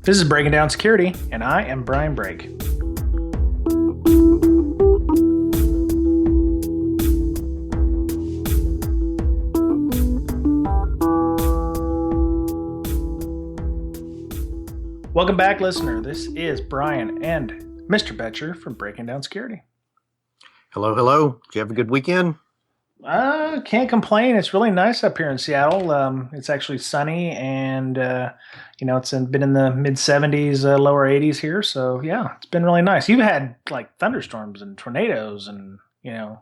This is Breaking Down Security, and I am Brian Brake. Welcome back, listener. This is Brian and Mr. Betcher from Breaking Down Security. Hello, hello. Did you have a good weekend? Can't complain. It's really nice up here in Seattle. It's actually sunny, and it's been in the mid 70s, lower 80s here. So yeah, it's been really nice. You've had like thunderstorms and tornadoes, and yeah,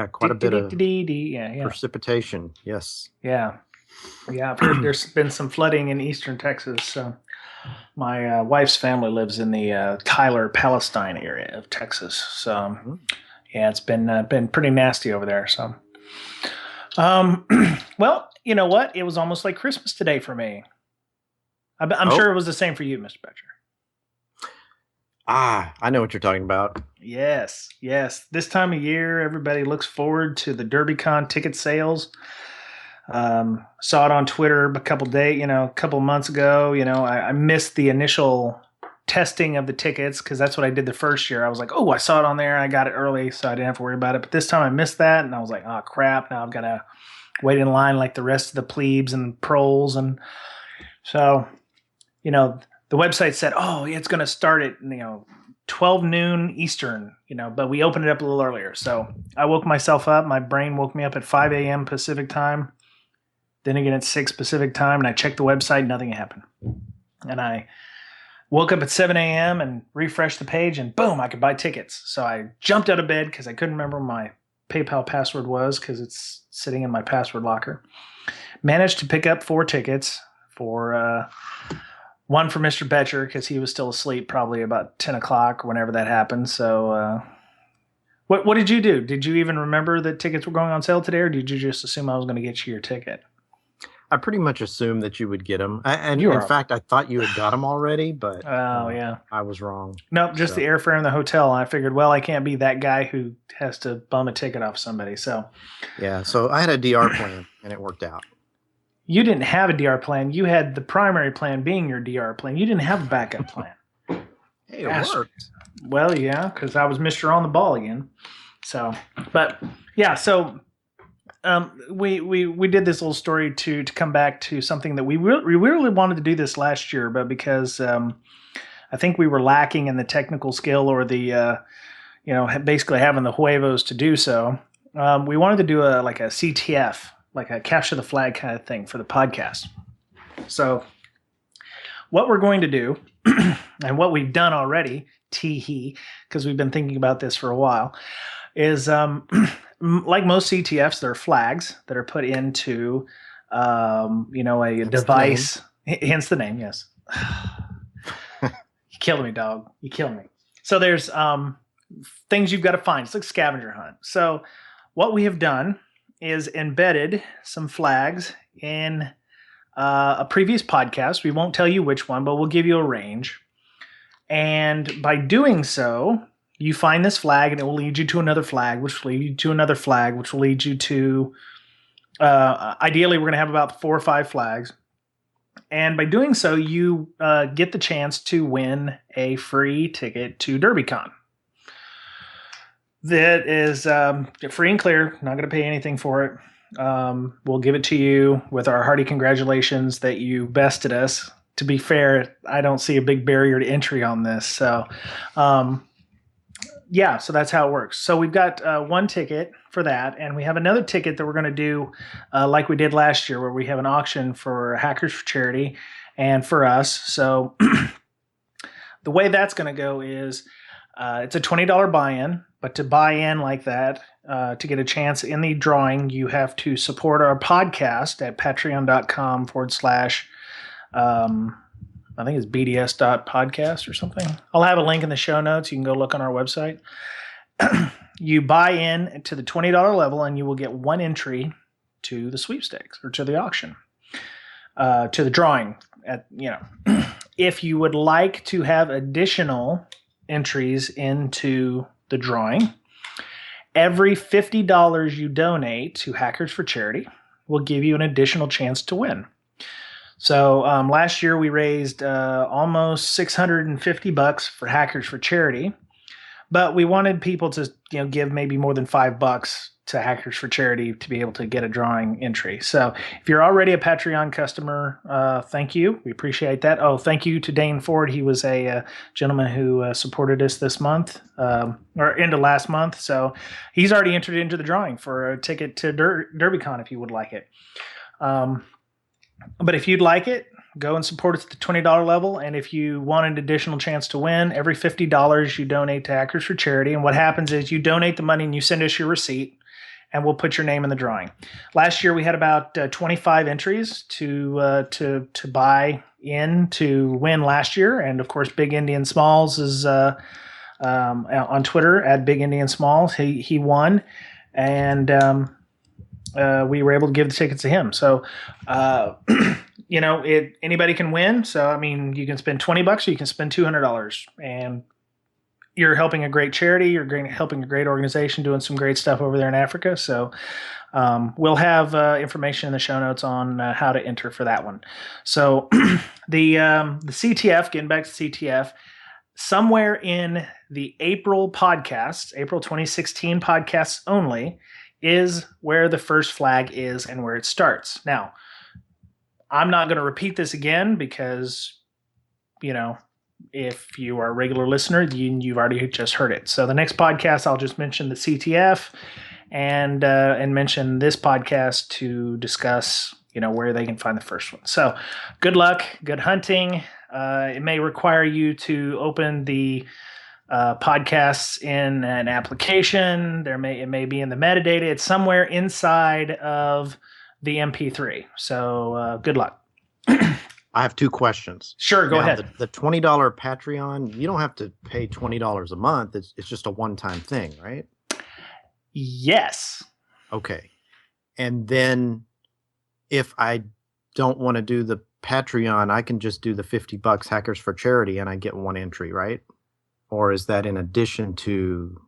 quite a bit of precipitation. Yes. Yeah. I've heard there's been some flooding in eastern Texas. So my wife's family lives in the Tyler, Palestine area of Texas. So yeah, it's been pretty nasty over there. So, well, you know what? It was almost like Christmas today for me. I'm sure it was the same for you, Mr. Betcher. I know what you're talking about. Yes. This time of year, everybody looks forward to the DerbyCon ticket sales. Saw it on Twitter a couple months ago. I missed the initial testing of the tickets because that's what I did the first year. I was like, oh, I saw it on there. I got it early, so I didn't have to worry about it. But this time I missed that, and I was like, oh, crap. Now I've got to wait in line like the rest of the plebes and proles. And so, the website said, oh, it's going to start at, 12 noon Eastern, but we opened it up a little earlier. So I woke myself up. My brain woke me up at 5 a.m. Pacific time. Then again at 6 Pacific time, and I checked the website, nothing happened. And I woke up at 7 a.m. and refreshed the page, and boom, I could buy tickets. So I jumped out of bed because I couldn't remember my PayPal password was because it's sitting in my password locker. Managed to pick up 4 tickets for one for Mr. Betcher because he was still asleep probably about 10 o'clock whenever that happened. So what did you do? Did you even remember that tickets were going on sale today, or did you just assume I was going to get you your ticket? I pretty much assumed that you would get them. And in fact, I thought you had got them already, but I was wrong. Nope, just the airfare and the hotel. And I figured, well, I can't be that guy who has to bum a ticket off somebody. So yeah, so I had a DR plan, and it worked out. You didn't have a DR plan. You had the primary plan being your DR plan. You didn't have a backup plan. Hey, it worked. Well, yeah, because I was Mr. On the Ball again. So, but yeah, so we did this little story to come back to something that we really wanted to do this last year, but because I think we were lacking in the technical skill or the basically having the huevos to do so, we wanted to do a CTF, like a capture the flag kind of thing for the podcast. So what we're going to do, and what we've done already, because we've been thinking about this for a while, is like most CTFs, there are flags that are put into a device. Hence the name, yes. You killed me, dog. You killed me. So there's things you've got to find. It's like scavenger hunt. So what we have done is embedded some flags in a previous podcast. We won't tell you which one, but we'll give you a range. And by doing so, you find this flag, and it will lead you to another flag, which will lead you to another flag, which will lead you to, ideally, we're going to have about 4 or 5 flags. And by doing so, you get the chance to win a free ticket to DerbyCon. That is free and clear, not going to pay anything for it. We'll give it to you with our hearty congratulations that you bested us. To be fair, I don't see a big barrier to entry on this. So, yeah, so that's how it works. So we've got 1 ticket for that, and we have another ticket that we're going to do like we did last year, where we have an auction for Hackers for Charity and for us. So the way that's going to go is it's a $20 buy-in, but to buy in like that, to get a chance in the drawing, you have to support our podcast at patreon.com/ I think it's bds.podcast or something. I'll have a link in the show notes. You can go look on our website. You buy in to the $20 level, and you will get 1 entry to the sweepstakes or to the auction, to the drawing. If you would like to have additional entries into the drawing, every $50 you donate to Hackers for Charity will give you an additional chance to win. So last year we raised almost $650 for Hackers for Charity, but we wanted people to give maybe more than $5 to Hackers for Charity to be able to get a drawing entry. So if you're already a Patreon customer, thank you. We appreciate that. Oh, thank you to Dane Ford. He was a gentleman who supported us this month or into last month. So he's already entered into the drawing for a ticket to DerbyCon if you would like it. But if you'd like it, go and support us at the $20 level. And if you want an additional chance to win, every $50 you donate to Hackers for Charity. And what happens is you donate the money and you send us your receipt, and we'll put your name in the drawing. Last year we had about 25 entries to buy in to win last year. And of course, Big Indian Smalls is on Twitter at Big Indian Smalls. He won, and we were able to give the tickets to him. So, anybody can win. So, I mean, you can spend $20 or you can spend $200, and you're helping a great charity. You're helping a great organization doing some great stuff over there in Africa. So, we'll have information in the show notes on how to enter for that one. So, the CTF, getting back to CTF, somewhere in the April 2016 podcasts only, is where the first flag is and where it starts. Now, I'm not going to repeat this again because, if you are a regular listener, you've already just heard it. So the next podcast, I'll just mention the CTF and mention this podcast to discuss, where they can find the first one. So good luck, good hunting. It may require you to open the podcasts in an application. It may be in the metadata. It's somewhere inside of the MP3. So good luck. I have two questions. Sure, go ahead. The $20 Patreon, you don't have to pay $20 a month. It's just a one-time thing, right? Yes. Okay. And then if I don't want to do the Patreon, I can just do the $50 Hackers for Charity and I get one entry, right? Or is that in addition to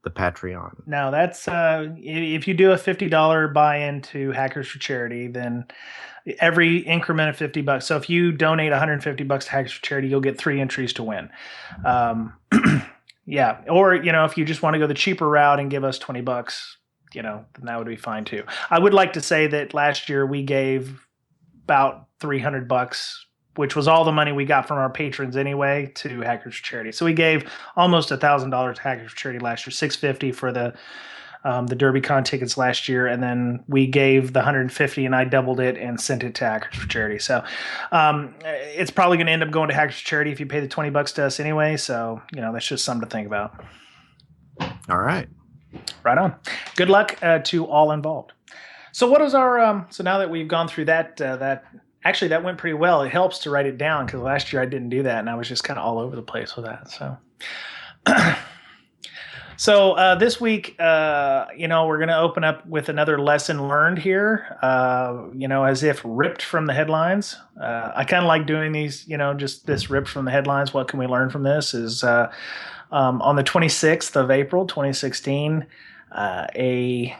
the Patreon? No, that's if you do a $50 buy-in to Hackers for Charity, then every increment of $50. So if you donate $150 to Hackers for Charity, you'll get 3 entries to win. Yeah, or if you just want to go the cheaper route and give us $20, then that would be fine too. I would like to say that last year we gave about $300, which was all the money we got from our patrons anyway, to Hackers for Charity. So we gave almost $1,000 to Hackers for Charity last year, $650 for the DerbyCon tickets last year, and then we gave the $150, and I doubled it and sent it to Hackers for Charity. So it's probably going to end up going to Hackers for Charity if you pay the $20 to us anyway. So that's just something to think about. All right. Right on. Good luck to all involved. So what is our? So now that we've gone through that. Actually, that went pretty well. It helps to write it down because last year I didn't do that, and I was just kind of all over the place with that. So, this week, we're going to open up with another lesson learned here, as if ripped from the headlines. I kind of like doing these, just this ripped from the headlines. What can we learn from this is on the 26th of April, 2016, a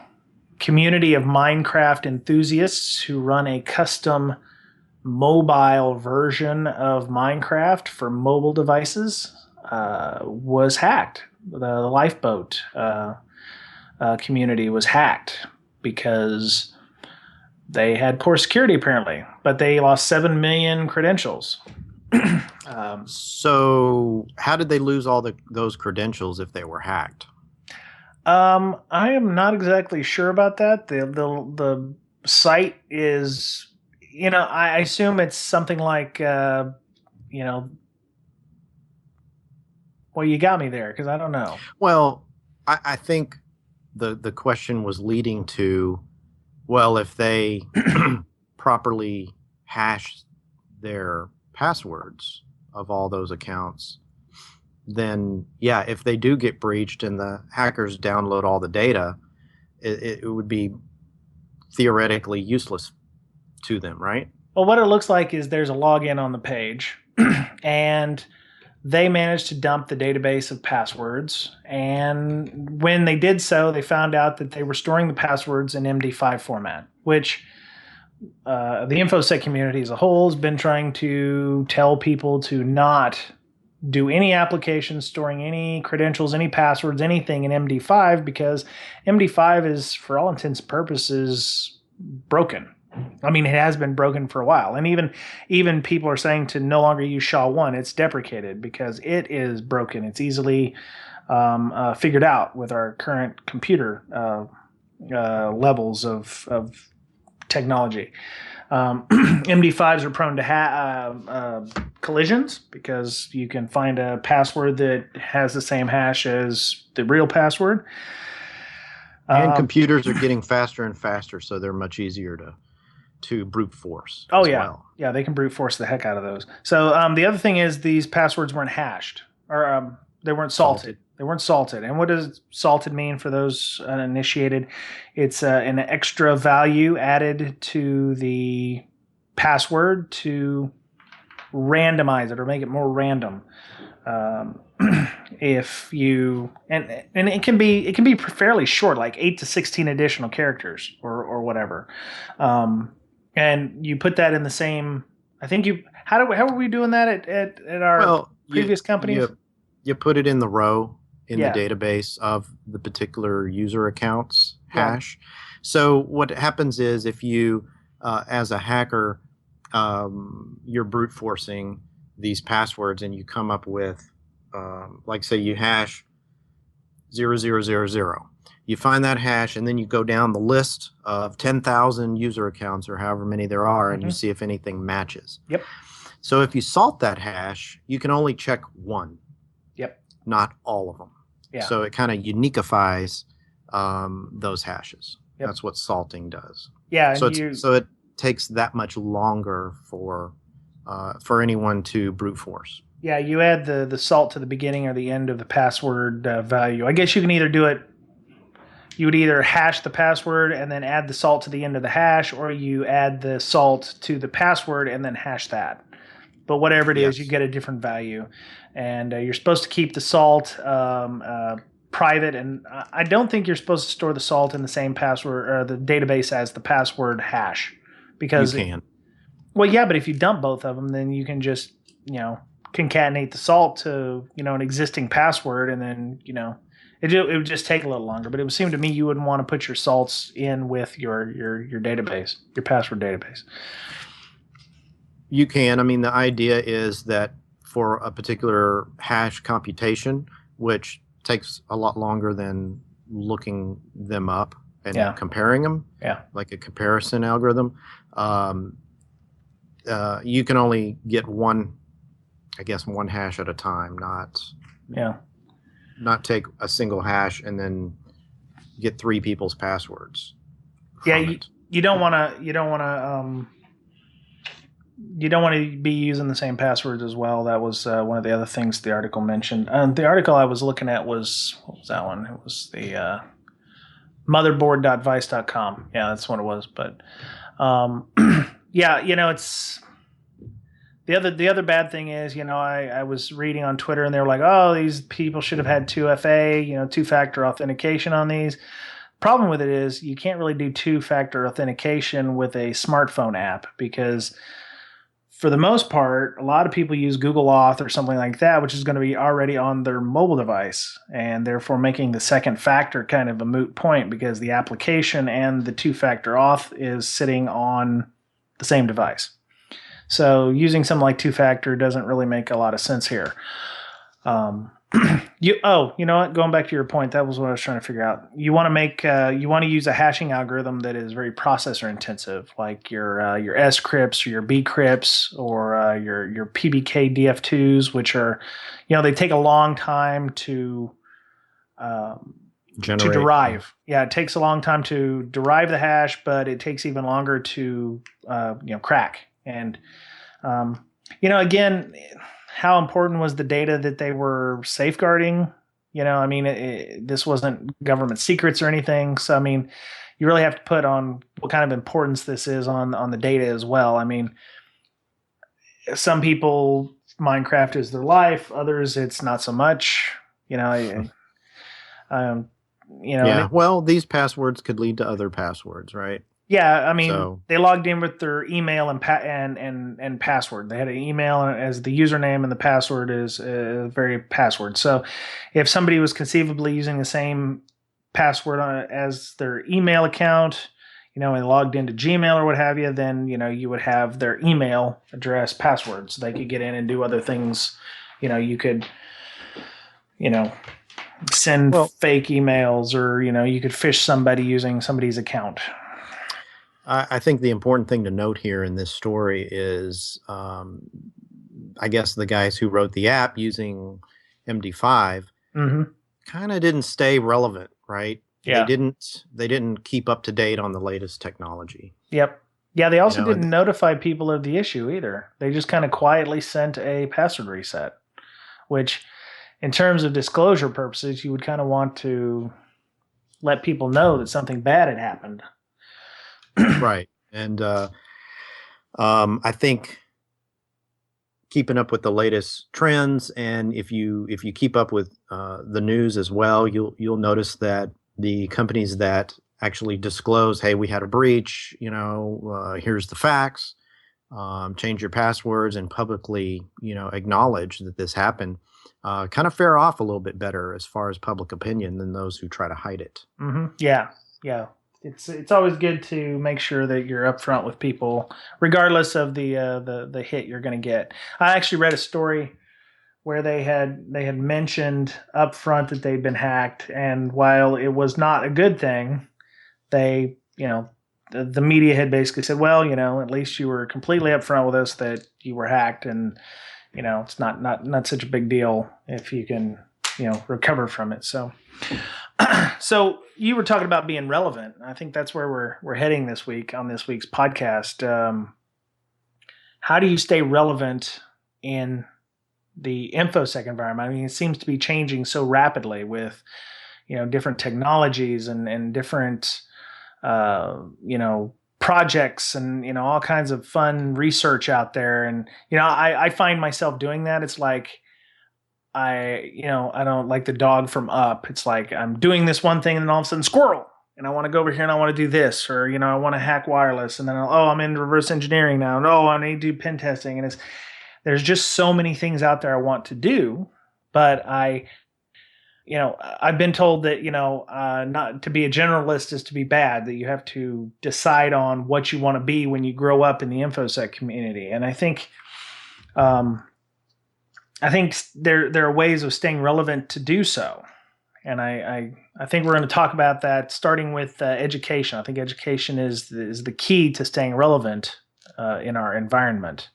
community of Minecraft enthusiasts who run a custom mobile version of Minecraft for mobile devices was hacked. The lifeboat community was hacked because they had poor security apparently, but they lost 7 million credentials. So how did they lose all those credentials if they were hacked? I am not exactly sure about that. The site is, I assume it's something like, well, you got me there because I don't know. Well, I think the question was leading to, well, if they properly hash their passwords of all those accounts, then yeah, if they do get breached and the hackers download all the data, it would be theoretically useless to them, right? Well, what it looks like is there's a login on the page and they managed to dump the database of passwords. And when they did so, they found out that they were storing the passwords in MD5 format, which the InfoSec community as a whole has been trying to tell people to not do any applications storing any credentials, any passwords, anything in MD5 because MD5 is, for all intents and purposes, broken. I mean, it has been broken for a while, and even people are saying to no longer use SHA-1. It's deprecated because it is broken. It's easily figured out with our current computer levels of technology. MD5s are prone to collisions because you can find a password that has the same hash as the real password. And computers are getting faster and faster, so they're much easier to brute force. Oh, yeah. Well. Yeah, they can brute force the heck out of those. So the other thing is these passwords weren't hashed, or they weren't salted. They weren't salted. And what does salted mean for those uninitiated? It's an extra value added to the password to randomize it or make it more random. If you and it can be fairly short, like 8 to 16 additional characters or whatever. And you put that in the same. I think how are we doing that at our previous companies? You put it in the row in the database of the particular user account's hash. So what happens is if you, as a hacker, you're brute forcing these passwords and you come up with, like say you hash 0000. You find that hash and then you go down the list of 10,000 user accounts or however many there are and you see if anything matches. Yep. So if you salt that hash, you can only check one. Yep. Not all of them. Yeah. So it kind of unifies those hashes. Yep. That's what salting does. Yeah. So it takes that much longer for anyone to brute force. Yeah, you add the salt to the beginning or the end of the password value. I guess you can either do it. You would either hash the password and then add the salt to the end of the hash, or you add the salt to the password and then hash that. But whatever it is, you get a different value. And you're supposed to keep the salt private. And I don't think you're supposed to store the salt in the same password or the database as the password hash. Because you can. Well, yeah, but if you dump both of them, then you can just, concatenate the salt to, an existing password. And then, it would just take a little longer. But it would seem to me you wouldn't want to put your salts in with your database, your password database. You can. I mean, the idea is that for a particular hash computation, which takes a lot longer than looking them up and comparing them, like a comparison algorithm, you can only get one hash at a time, not take a single hash and then get three people's passwords. Yeah, you don't want to be using the same passwords as well. That was one of the other things the article mentioned. The article I was looking at what was that one? It was the motherboard.vice.com. Yeah, that's what it was. But it's the other bad thing is, I was reading on Twitter and they were like, oh, these people should have had 2FA, two-factor authentication on these. Problem with it is you can't really do two-factor authentication with a smartphone app because for the most part, a lot of people use Google Auth or something like that, which is going to be already on their mobile device, and therefore making the second factor kind of a moot point because the application and the two-factor auth is sitting on the same device. So using something like two-factor doesn't really make a lot of sense here. You know what? Going back to your point, that was what I was trying to figure out. You want to use a hashing algorithm that is very processor intensive, like your S crypts or your B crypts or your PBK DF2s, which are, they take a long time to derive. Yeah, it takes a long time to derive the hash, but it takes even longer to crack. And again, how important was the data that they were safeguarding? This wasn't government secrets or anything. So, you really have to put on what kind of importance this is on the data as well. Some people, Minecraft is their life. Others, it's not so much. Well, these passwords could lead to other passwords, right? Yeah, I mean, So, they logged in with their email and password. They had an email as the username, and the password is very password. So, if somebody was conceivably using the same password as their email account, and logged into Gmail or what have you, then you would have their email address password, so they could get in and do other things. You could, you know, send well, fake emails, or you could phish somebody using somebody's account. I think the important thing to note here in this story is, I guess the guys who wrote the app using MD5 Mm-hmm. kind of didn't stay relevant, right? They Yeah. didn't they didn't keep up to date on the latest technology. Yep. Yeah, they You also know, and didn't notify people of the issue either. They just kind of quietly sent a password reset, which, in terms of disclosure purposes, you would kind of want to let people know that something bad had happened. right. And I think keeping up with the latest trends, and if you keep up with the news as well, you'll notice that the companies that actually disclose, hey, we had a breach, here's the facts, change your passwords, and publicly acknowledge that this happened, kind of fare off a little bit better as far as public opinion than those who try to hide it. Mm-hmm. Yeah, yeah. It's always good to make sure that you're upfront with people, regardless of the hit you're going to get. I actually read a story where they had mentioned up front that they'd been hacked, and while it was not a good thing, they the media had basically said, well, at least you were completely upfront with us that you were hacked, and it's not such a big deal if you can recover from it. So you were talking about being relevant. I think that's where we're heading this week on this week's podcast. How do you stay relevant in the infosec environment? I mean, it seems to be changing so rapidly with different technologies and different projects, and all kinds of fun research out there. And I find myself doing that. It's like I don't, like the dog from Up. It's like I'm doing this one thing, and then all of a sudden, squirrel. And I want to go over here and I want to do this, or I want to hack wireless, and then I'm in reverse engineering now, and I need to do pen testing, and there's just so many things out there I want to do, but I've been told that not to be a generalist is to be bad. That you have to decide on what you want to be when you grow up in the infosec community, and I think there are ways of staying relevant to do so. And I think we're going to talk about that, starting with education. I think education is the key to staying relevant in our environment.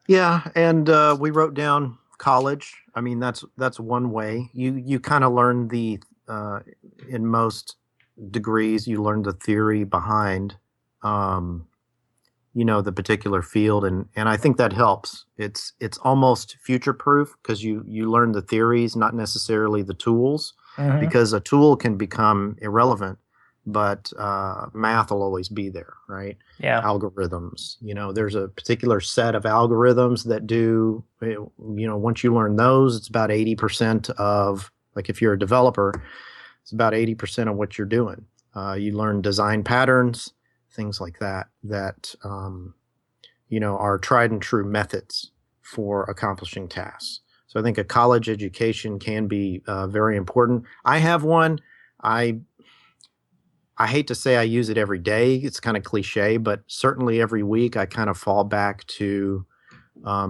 Yeah, and we wrote down college. I mean, that's one way. You kind of learn in most degrees, you learn the theory behind the particular field, and I think that helps. It's almost future proof because you learn the theories, not necessarily the tools, Mm-hmm. because a tool can become irrelevant, but math will always be there, right? Yeah. Algorithms, there's a particular set of algorithms that do, once you learn those, it's about 80% of, like, if you're a developer, it's about 80% of what you're doing. You learn design patterns, things like that are tried and true methods for accomplishing tasks. So I think a college education can be very important. I have one. I hate to say I use it every day. It's kind of cliche, but certainly every week I kind of fall back to,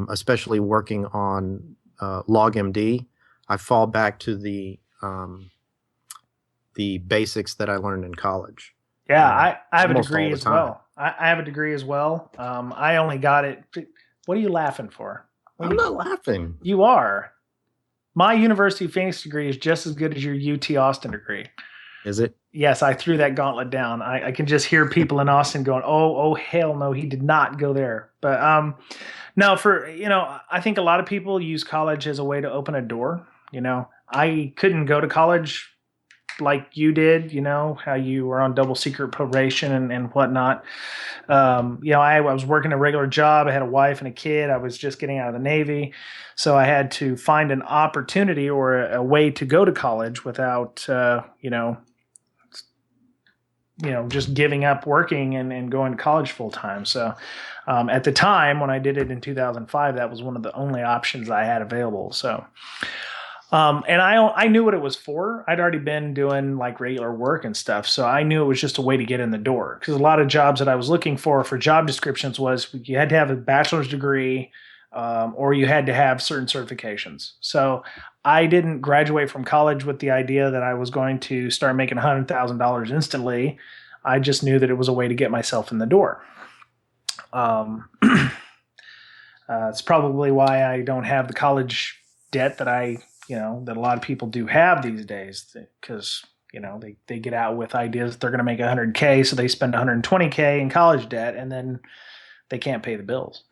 especially working on LogMD, I fall back to the basics that I learned in college. Yeah, I have a Almost degree all the as time. well. I have a degree as well. I only got it. What are you laughing for? I'm not laughing. You are. My University of Phoenix degree is just as good as your UT Austin degree. Is it? Yes, I threw that gauntlet down. I can just hear people in Austin going, "Oh, hell no, he did not go there." But no, I think a lot of people use college as a way to open a door. I couldn't go to college like you did, how you were on double secret probation and whatnot. I was working a regular job. I had a wife and a kid. I was just getting out of the Navy. So I had to find an opportunity or a way to go to college without, just giving up working and going to college full time. So at the time when I did it in 2005, that was one of the only options I had available. So and I knew what it was for. I'd already been doing like regular work and stuff, so I knew it was just a way to get in the door. Because a lot of jobs that I was looking for job descriptions was you had to have a bachelor's degree, or you had to have certain certifications. So I didn't graduate from college with the idea that I was going to start making $100,000 instantly. I just knew that it was a way to get myself in the door. It's probably why I don't have the college debt that that a lot of people do have these days, because they get out with ideas that they're going to make 100K, so they spend 120K in college debt, and then they can't pay the bills.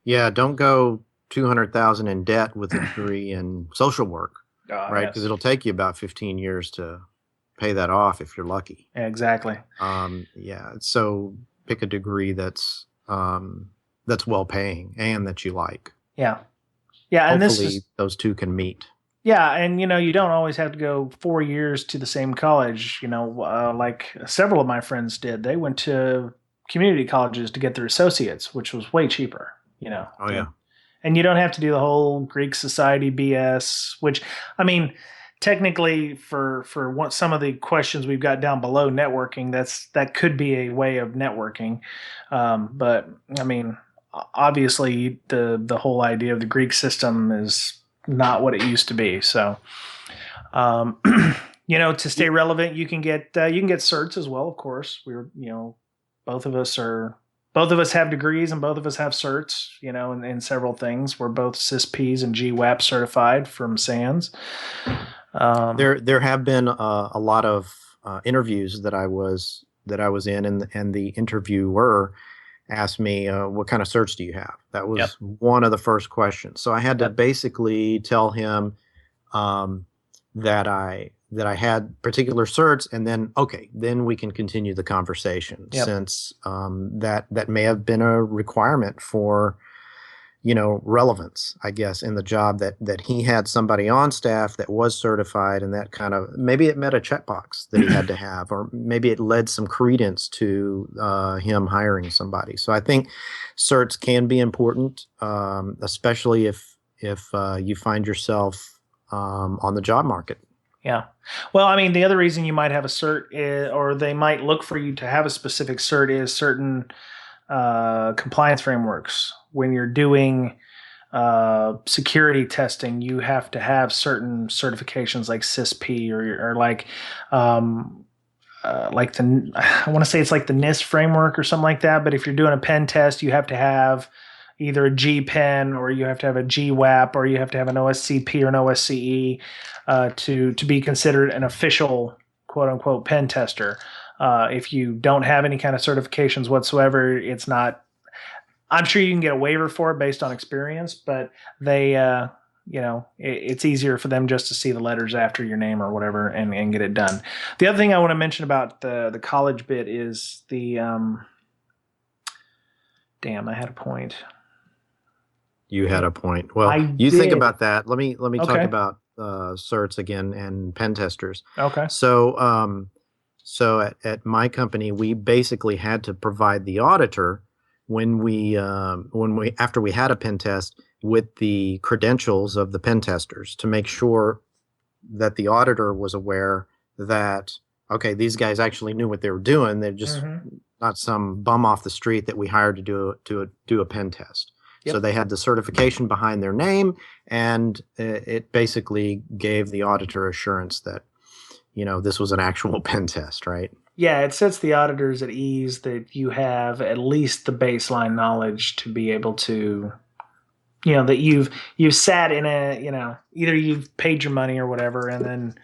Yeah, don't go 200,000 in debt with a degree in social work, right? Because it'll take you about 15 years to pay that off if you're lucky. Yeah, exactly. Yeah, so pick a degree that's well paying and that you like. Yeah. Yeah, and hopefully those two can meet. Yeah, and you don't always have to go 4 years to the same college. Like several of my friends did. They went to community colleges to get their associates, which was way cheaper. Oh yeah. And you don't have to do the whole Greek society BS. Which, I mean, technically, for some of the questions we've got down below networking, that could be a way of networking. But I mean, obviously the whole idea of the Greek system is not what it used to be. So, to stay relevant, you can get certs as well. Of course, both of us have degrees and both of us have certs. In several things. We're both CPEs and GWAP certified from SANS. There have been a lot of interviews that I was in, and the interviewer asked me, what kind of certs do you have? That was one of the first questions. So I had to basically tell him that I had particular certs, and then we can continue the conversation, since that may have been a requirement for relevance, I guess, in the job, that he had somebody on staff that was certified, and that kind of, maybe it met a checkbox that he had to have, or maybe it led some credence to him hiring somebody. So I think certs can be important, especially if you find yourself on the job market. Yeah. Well, I mean, the other reason you might have a cert or they might look for you to have a specific cert is certain compliance frameworks. When you're doing security testing, you have to have certain certifications like CISP or like I want to say it's like the NIST framework or something like that. But if you're doing a pen test, you have to have either a G pen, or you have to have a GWAP, or you have to have an OSCP or an OSCE to be considered an official quote unquote pen tester. If you don't have any kind of certifications whatsoever, it's not. I'm sure you can get a waiver for it based on experience, but they, it's easier for them just to see the letters after your name or whatever and get it done. The other thing I want to mention about the college bit is the. Damn, I had a point. You had a point. Well, you think about that. Let me talk about certs again and pen testers. Okay. So at my company, we basically had to provide the auditor after we had a pen test with the credentials of the pen testers, to make sure that the auditor was aware that, okay, these guys actually knew what they were doing. They're just not some bum off the street that we hired to do a pen test. Yep. So they had the certification behind their name, and it basically gave the auditor assurance that, this was an actual pen test, right? Yeah, it sets the auditors at ease that you have at least the baseline knowledge to be able to, that you've sat in either you've paid your money or whatever, and then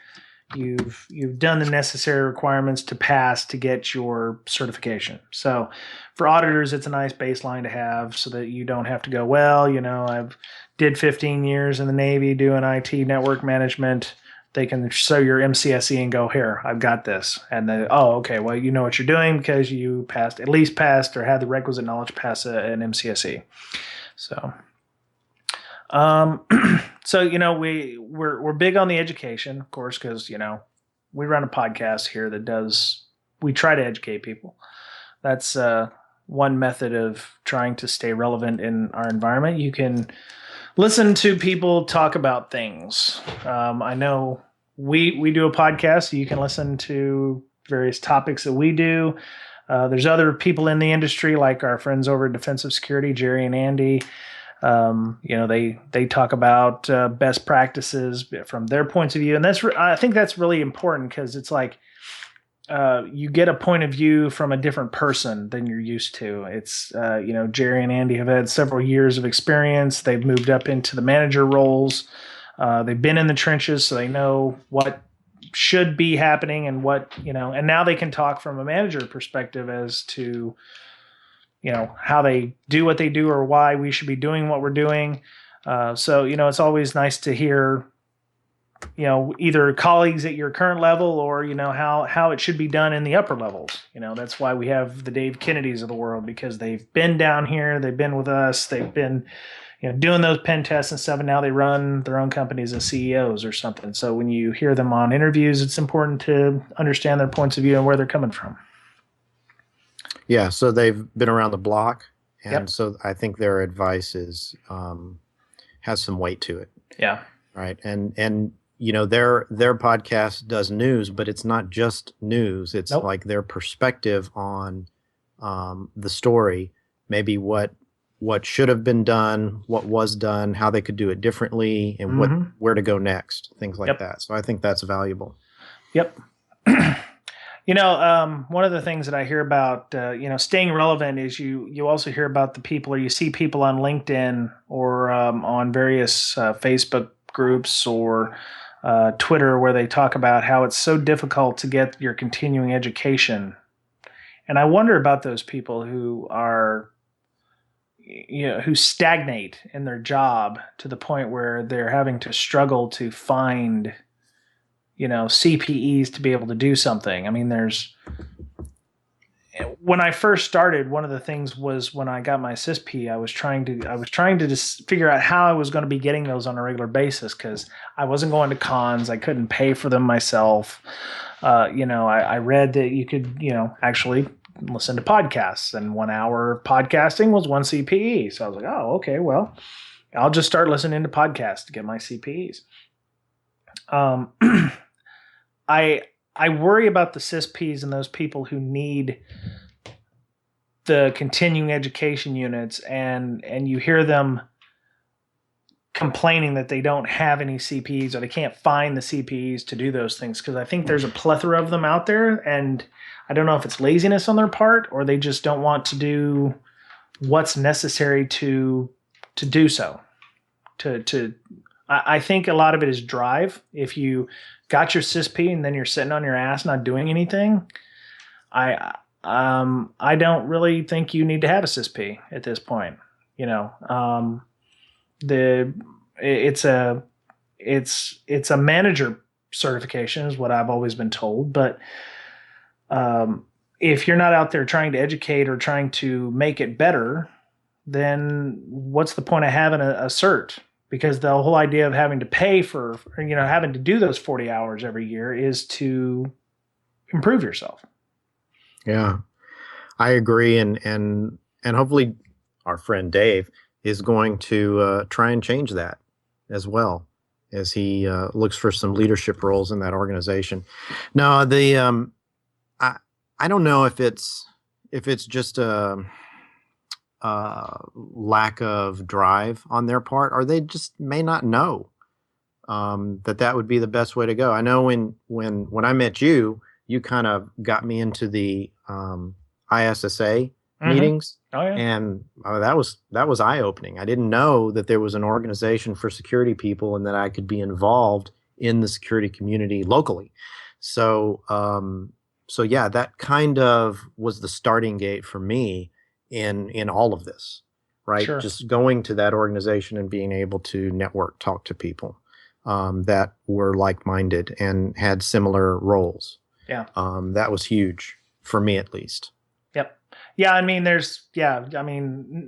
you've done the necessary requirements to pass to get your certification. So for auditors, it's a nice baseline to have, so that you don't have to go, well, I've did 15 years in the Navy doing IT network management. They can show your MCSE and go, here, I've got this. And then, okay, well, you know what you're doing because you at least passed or had the requisite knowledge to pass an MCSE. So, we're big on the education, of course, because, we run a podcast here that does we try to educate people. That's one method of trying to stay relevant in our environment. You can listen to people talk about things. I know we do a podcast, so you can listen to various topics that we do. There's other people in the industry, like our friends over at Defensive Security, Jerry and Andy. They talk about best practices from their points of view, and I think that's really important, because it's like you get a point of view from a different person than you're used to. It's Jerry and Andy have had several years of experience. They've moved up into the manager roles. They've been in the trenches, so they know what should be happening and and now they can talk from a manager perspective as to how they do what they do, or why we should be doing what we're doing. So it's always nice to hear either colleagues at your current level, or how it should be done in the upper levels. That's why we have the Dave Kennedys of the world, because they've been down here, they've been with us, they've been doing those pen tests and stuff, and now they run their own companies as CEOs or something. So when you hear them on interviews, it's important to understand their points of view and where they're coming from. Yeah, so they've been around the block, and Yep. so I think their advice has some weight to it. Yeah. Right. And their podcast does news, but it's not just news. It's Nope. like their perspective on the story, maybe what should have been done, what was done, how they could do it differently, and where to go next, things like Yep. that. So I think that's valuable. Yep. One of the things that I hear about, staying relevant is you also hear about the people, or you see people on LinkedIn or on various Facebook groups or Twitter, where they talk about how it's so difficult to get your continuing education. And I wonder about those people who are, who stagnate in their job to the point where they're having to struggle to find CPEs to be able to do something. I mean, when I first started, one of the things was, when I got my CISP, I was trying to just figure out how I was going to be getting those on a regular basis, because I wasn't going to cons. I couldn't pay for them myself. I read that you could, actually listen to podcasts, and 1 hour podcasting was 1 CPE. So I was like, oh, okay, well, I'll just start listening to podcasts to get my CPEs. I worry about the CISPs and those people who need the continuing education units, and you hear them complaining that they don't have any CPEs, or they can't find the CPEs to do those things, because I think there's a plethora of them out there, and I don't know if it's laziness on their part, or they just don't want to do what's necessary to do so. I think a lot of it is drive. If you got your CISP and then you're sitting on your ass not doing anything, I don't really think you need to have a CISP at this point. It's a manager certification is what I've always been told, but if you're not out there trying to educate or trying to make it better, then what's the point of having a cert? Because the whole idea of having to pay for, having to do those 40 hours every year is to improve yourself. Yeah, I agree. And hopefully our friend Dave is going to try and change that as well, as he looks for some leadership roles in that organization. No, I don't know if it's just a lack of drive on their part, or they just may not know that would be the best way to go. I know when I met you, you kind of got me into the ISSA meetings. Oh, yeah. And that was eye-opening. I didn't know that there was an organization for security people, and that I could be involved in the security community locally. So yeah, that kind of was the starting gate for me in all of this, right? Sure. Just going to that organization and being able to network, talk to people that were like-minded and had similar roles. Yeah. That was huge for me, at least. Yep. Yeah. I mean,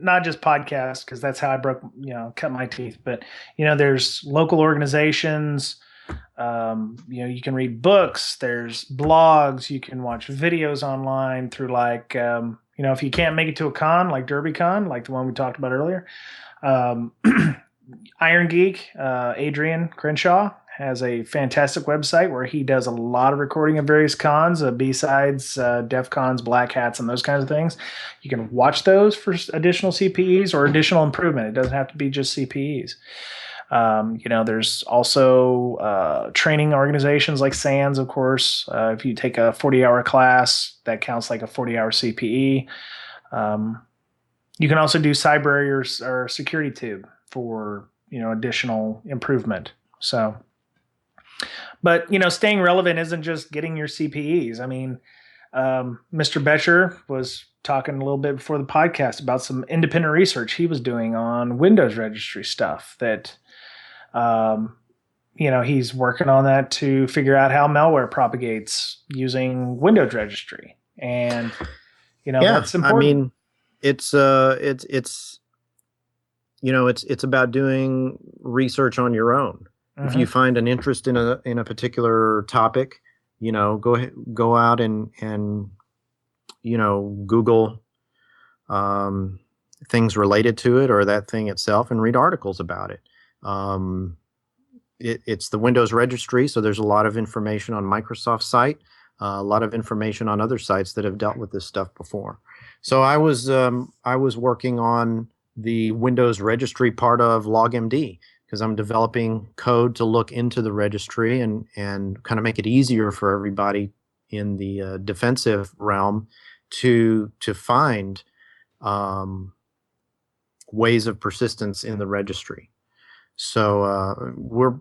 not just podcasts, because that's how I cut my teeth, but there's local organizations, You can read books. There's blogs. You can watch videos online through if you can't make it to a con like DerbyCon, like the one we talked about earlier, um, Iron Geek, Adrian Crenshaw has a fantastic website where he does a lot of recording of various cons, B-sides, def cons, black hats, and those kinds of things. You can watch those for additional CPEs or additional improvement. It doesn't have to be just CPEs. There's also training organizations like SANS, of course. If you take a 40-hour class, that counts like a 40-hour CPE. You can also do cyber or security tube for additional improvement. So, but staying relevant isn't just getting your CPEs. I mean, Mr. Betcher was talking a little bit before the podcast about some independent research he was doing on Windows registry stuff that he's working on that to figure out how malware propagates using Windows registry. And, that's important. I mean, it's about doing research on your own. Mm-hmm. If you find an interest in a particular topic, go out and Google things related to it or that thing itself and read articles about it. It's the Windows registry, so there's a lot of information on Microsoft site, a lot of information on other sites that have dealt with this stuff before. So I was working on the Windows registry part of LogMD because I'm developing code to look into the registry and kind of make it easier for everybody in the defensive realm to find ways of persistence in the registry. So we're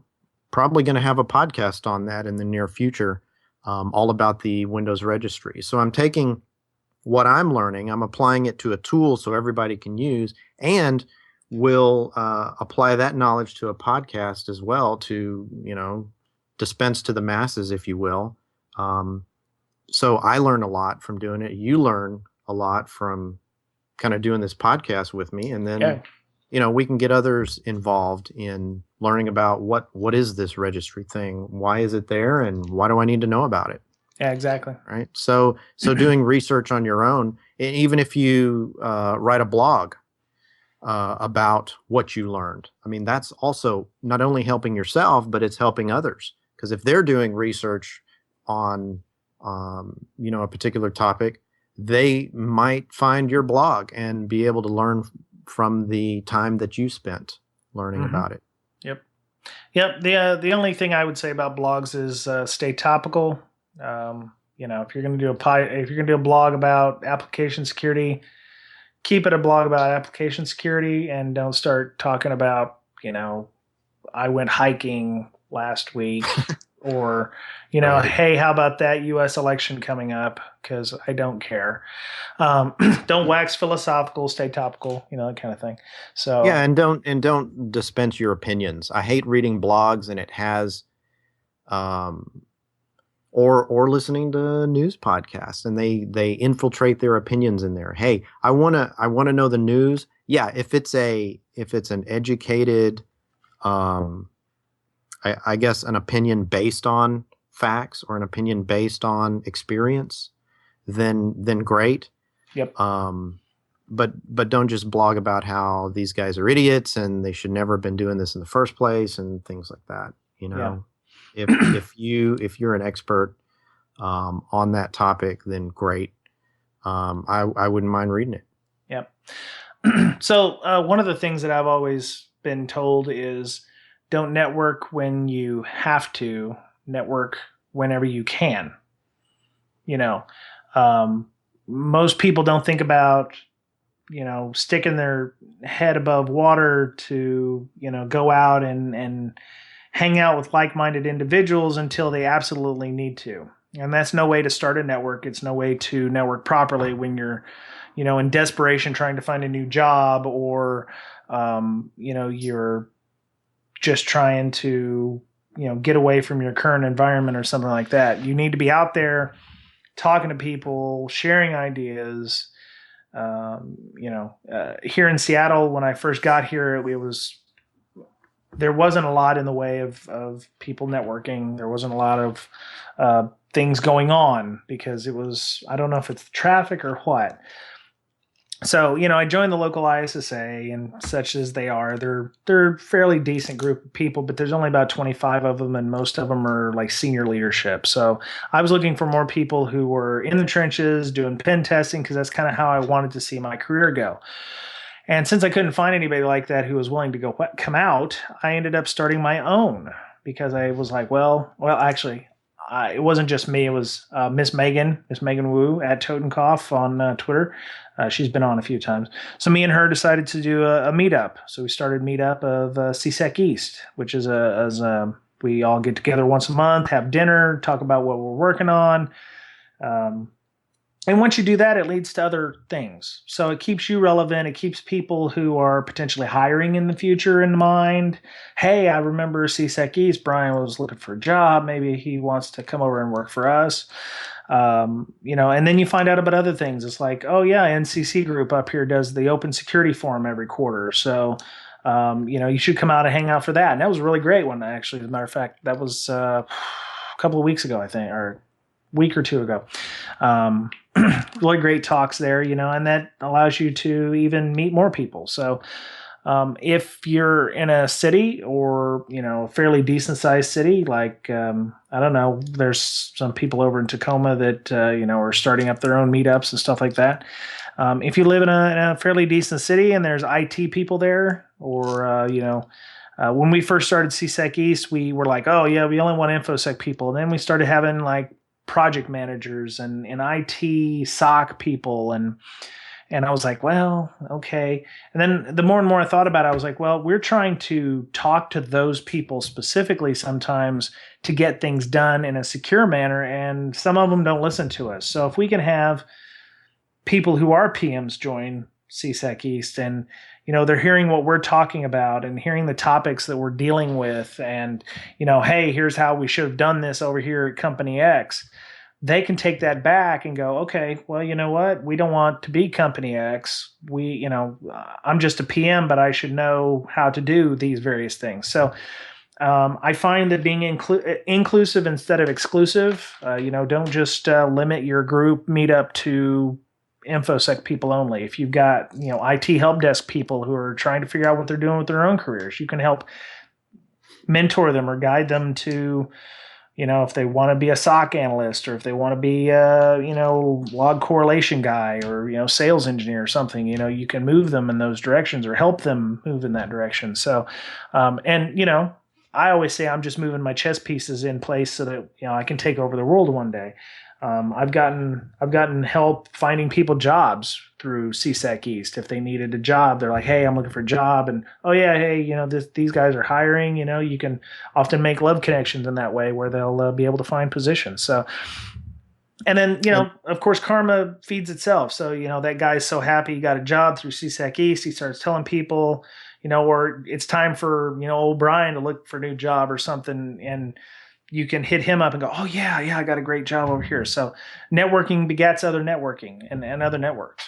probably going to have a podcast on that in the near future, all about the Windows registry. So I'm taking what I'm learning, I'm applying it to a tool so everybody can use, and will apply that knowledge to a podcast as well to, dispense to the masses, if you will. So I learn a lot from doing it. You learn a lot from kind of doing this podcast with me, and then we can get others involved in learning about what is this registry thing, why is it there, and why do I need to know about it. Yeah, exactly. Right. So doing research on your own, even if you write a blog about what you learned, I mean, that's also not only helping yourself, but it's helping others, because if they're doing research on a particular topic, they might find your blog and be able to learn from the time that you spent learning about it. Yep. The only thing I would say about blogs is stay topical. If you're going to do a blog about application security, keep it a blog about application security, and don't start talking about, I went hiking last week or, right. Hey, how about that US election coming up? Because I don't care. Don't wax philosophical, stay topical, that kind of thing. So yeah, and don't dispense your opinions. I hate reading blogs, and it has, or listening to news podcasts, and they infiltrate their opinions in there. Hey, I wanna know the news. Yeah, if it's an educated, I guess an opinion based on facts or an opinion based on experience, then great. Yep. But don't just blog about how these guys are idiots and they should never have been doing this in the first place and things like that. Yeah. If you're an expert on that topic, then great. I wouldn't mind reading it. Yep. So one of the things that I've always been told is don't network when you have to, network whenever you can. Most people don't think about, sticking their head above water to, go out and hang out with like-minded individuals until they absolutely need to. And that's no way to start a network. It's no way to network properly when you're, in desperation trying to find a new job, or, you're just trying to, get away from your current environment or something like that. You need to be out there talking to people, sharing ideas. Here in Seattle, when I first got here, it was there wasn't a lot in the way of people networking. There wasn't a lot of things going on because it was, I don't know if it's traffic or what. So, I joined the local ISSA, and such as they are, they're a fairly decent group of people, but there's only about 25 of them, and most of them are like senior leadership. So I was looking for more people who were in the trenches doing pen testing, because that's kind of how I wanted to see my career go. And since I couldn't find anybody like that who was willing to come out, I ended up starting my own, because I was like, actually, it wasn't just me. It was Miss Megan Wu at Totenkopf on Twitter. She's been on a few times. So me and her decided to do a meetup. So we started meetup of CSEC East, which is we all get together once a month, have dinner, talk about what we're working on. And once you do that, it leads to other things. So it keeps you relevant. It keeps people who are potentially hiring in the future in mind. Hey, I remember CSEC East. Brian was looking for a job. Maybe he wants to come over and work for us. And then you find out about other things. It's like, oh yeah, NCC group up here does the open security forum every quarter. So, you should come out and hang out for that. And that was a really great one, actually. As a matter of fact, that was a couple of weeks ago, I think, or a week or two ago. Really great talks there, and that allows you to even meet more people. So if you're in a city or, a fairly decent sized city, like, I don't know, there's some people over in Tacoma that, are starting up their own meetups and stuff like that. If you live in a fairly decent city and there's IT people there, or, when we first started CSEC East, we were like, oh yeah, we only want InfoSec people. And then we started having like project managers and IT SOC people, and I was like, well, okay. And then the more and more I thought about it, I was like, well, we're trying to talk to those people specifically sometimes to get things done in a secure manner, and some of them don't listen to us. So if we can have people who are PMs join CSEC East, and they're hearing what we're talking about and hearing the topics that we're dealing with, and hey, here's how we should have done this over here at company X. They can take that back and go, okay, well, you know what? We don't want to be company X. I'm just a PM, but I should know how to do these various things. So I find that being inclusive instead of exclusive, don't just limit your group meetup to InfoSec people only. If you've got, IT help desk people who are trying to figure out what they're doing with their own careers, you can help mentor them or guide them to, if they want to be a SOC analyst, or if they want to be a, log correlation guy, or, sales engineer or something, you can move them in those directions or help them move in that direction. So, I always say I'm just moving my chess pieces in place so that, I can take over the world one day. I've gotten help finding people jobs through CSEC East. If they needed a job, they're like, hey, I'm looking for a job. And, oh yeah, hey, these guys are hiring. You can often make love connections in that way where they'll be able to find positions. So, and then, of course, karma feeds itself. So, that guy's so happy he got a job through CSEC East. He starts telling people, or it's time for, old Brian to look for a new job or something. And you can hit him up and go, oh yeah, I got a great job over here. So networking begets other networking and other networks.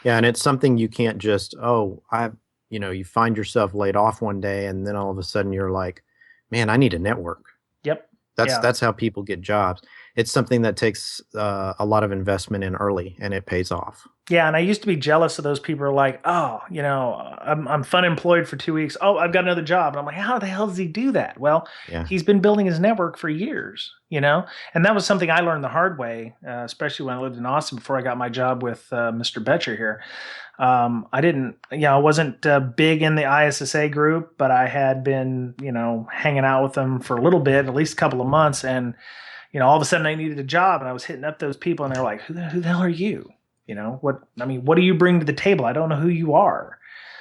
Yeah. And it's something you can't just, you find yourself laid off one day and then all of a sudden you're like, man, I need a network. Yep. That's how people get jobs. It's something that takes a lot of investment in early, and it pays off. Yeah, and I used to be jealous of those people who are like, oh, I'm fun employed for 2 weeks. Oh, I've got another job. And I'm like, how the hell does he do that? Well, He's been building his network for years, And that was something I learned the hard way, especially when I lived in Austin before I got my job with Mr. Betcher here. I wasn't big in the ISSA group, but I had been, hanging out with them for a little bit, at least a couple of months. And, all of a sudden I needed a job, and I was hitting up those people, and they're like, who the hell are you? What do you bring to the table? I don't know who you are.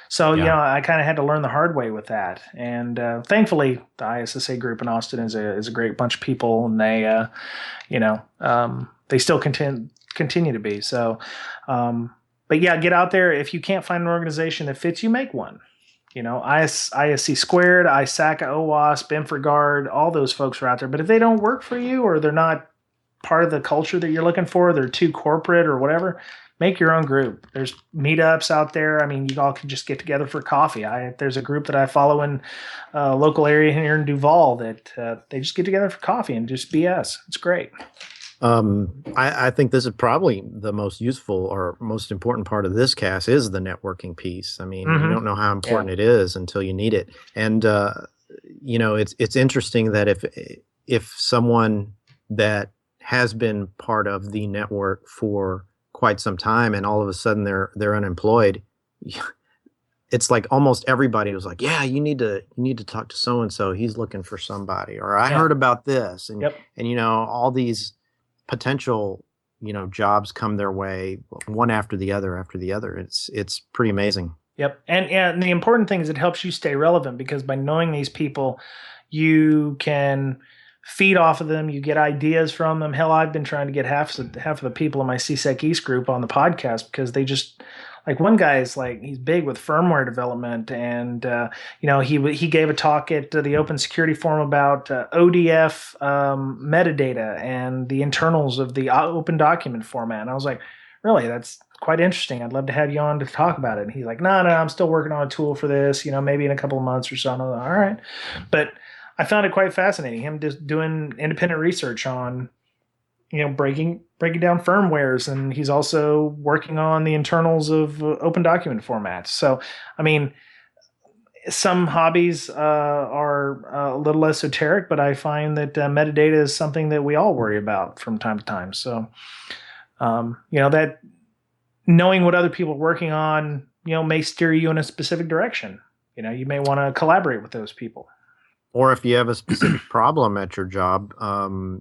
So, I kind of had to learn the hard way with that. And thankfully, the ISSA group in Austin is a great bunch of people, and they, they still continue to be. So, but yeah, get out there. If you can't find an organization that fits you, make one. ISC Squared, ISACA, OWASP, InfraGard, all those folks are out there. But if they don't work for you, or they're not part of the culture that you're looking for, they're too corporate or whatever, make your own group. There's meetups out there. I mean, you all can just get together for coffee. There's a group that I follow in a local area here in Duval that they just get together for coffee and just BS. It's great. I think this is probably the most useful or most important part of this cast is the networking piece. I mean, you don't know how important it is until you need it. And, you know, it's interesting that if someone that has been part of the network for quite some time and all of a sudden they're unemployed, it's like almost everybody was like, yeah, you need to talk to so and so, he's looking for somebody, or I heard about this, and and you know, all these potential, you know, jobs come their way one after the other after the other. It's pretty amazing. Yep. And the important thing is it helps you stay relevant, because by knowing these people, you can feed off of them. You get ideas from them. Hell, I've been trying to get half of the people in my CSEC East group on the podcast, because they just, like, one guy is like, he's big with firmware development, and you know, he gave a talk at the Open Security Forum about ODF metadata and the internals of the open document format. And I was like, really, that's quite interesting. I'd love to have you on to talk about it. And he's like, no, I'm still working on a tool for this. You know, maybe in a couple of months or so. And I was like, all right, but I found it quite fascinating, him just doing independent research on, you know, breaking down firmwares, and he's also working on the internals of open document formats. So, I mean, some hobbies are a little esoteric, but I find that metadata is something that we all worry about from time to time. So, you know, that knowing what other people are working on, you know, may steer you in a specific direction. You know, you may want to collaborate with those people. Or if you have a specific problem at your job,